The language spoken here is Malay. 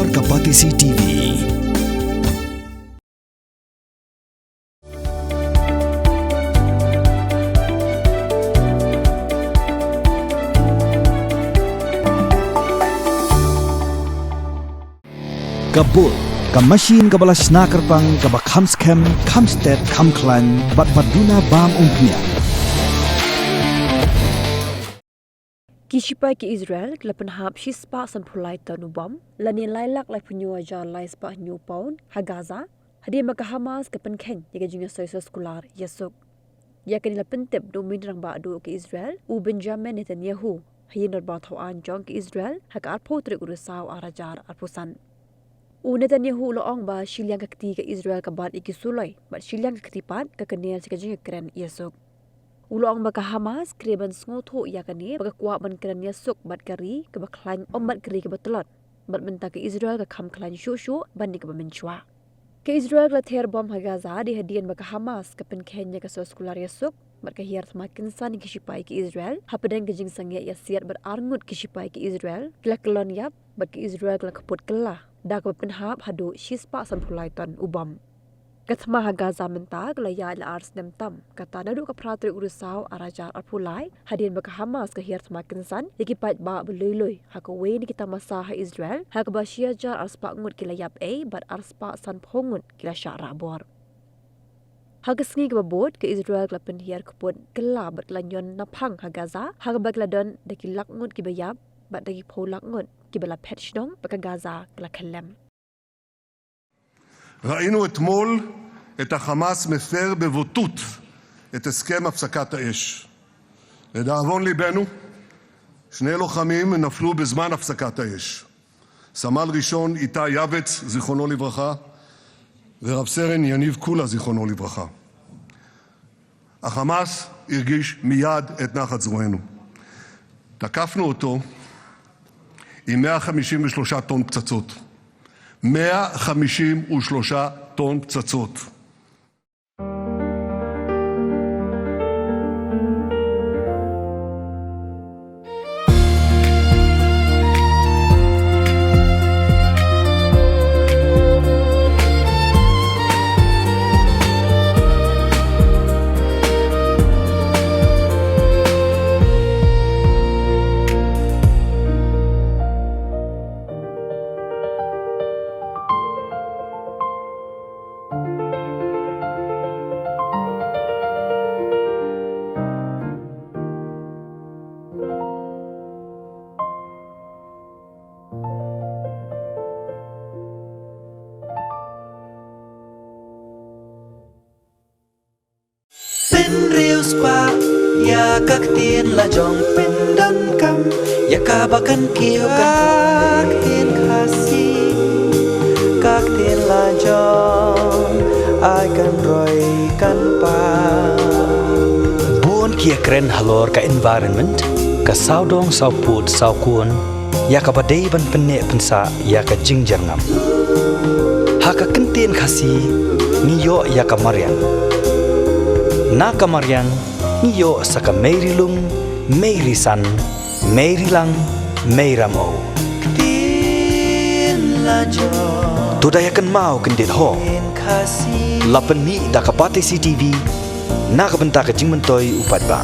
Halor Kapatisi TV. Kabul, Kamashin kabala snakerpang kabak hamskem, kamstet, kamklan, bat baduna bam umpnya. Shipai ke Israel kala Pynhap Shipai sanpulai tanubam lani lailak lai punyo aja lai spa new pound ha Gaza Hadien maka Hamas ke penkeng yaga Jingshah sekolah yesuk yakan la pentep domin rang ba do ke Israel u Benjamin Netanyahu hayin ba thawan jong ke Israel ha ka arpotre urusau arajar arpusan u Netanyahu lo ong ba shilyang kakti ke Israel ka bat ikisulai bat shilyang kakti pat ka kenel ke Jingkren yesuk Ulong baka Hamas kreban ngotho yakani baka kuat ban kran yasuk bat kari ke baklan ombat kari ke betelot bat menta ke Israel ke kam klan shushu ban ke menchwa ke Israel la ther bom ha Gaza di Hadien baka Hamas ke pen Kenya ke sekolah yasuk bat ke hiar semakin san ke Shipai ke Israel ha pedang ke Jingshah ya siat bat Ngut ke Shipai ke Israel kala kelon yap bat ke Israel kala kaput kala dak Pynhap hadu Shipai sanpulai ton ubam Kathma ha Gaza menta kelaya la ars nemtam kata dadu ka pratri urusau arajar arpulai Hadien baka Hamas ke hiar semakin san ikipat ba belui ha ko we ni kita masa ha Israel ha ka basia jar arspa ngut kilayap a bat arspa san phongut kila syara bor ha kesngi ke babot ke Israel kla pen hiar kaput kela bat lanyon naphang ha Gaza ha ka bakladon de kilak ngut ki bayap bat de pholak ngut ki bala patch dong baka Gaza kla khalem ראינו אתמול את החמאס מפר בבוטות את הסכם הפסקת האש. לדאבון ליבנו, שני לוחמים נפלו בזמן הפסקת האש. סמל ראשון איתי יבץ, זיכרונו לברכה, ורב סרן יניב קולה, זיכרונו לברכה. החמאס הרגיש מיד את נחת זרוענו. תקפנו אותו עם 153 טון פצצות. 153 טון פצצות. Reus pa ya kaktin la jong pendan kam ya kabakan kiu kaktin khasi kaktin la jong akan roy kan pa buon kia kren halor ka environment ka saudong sauput saukun ya ka badai ban penne pensa ya ka jingjangam ha ka kentin khasi niyo ya ka marian na kamarian niyo sa ka meirilung meirisan meirilang meiramo tin la jong tudayakan mau kendit ho khasi lapen mi da kapatisi TV na ka benta ka jingmentoi upat ba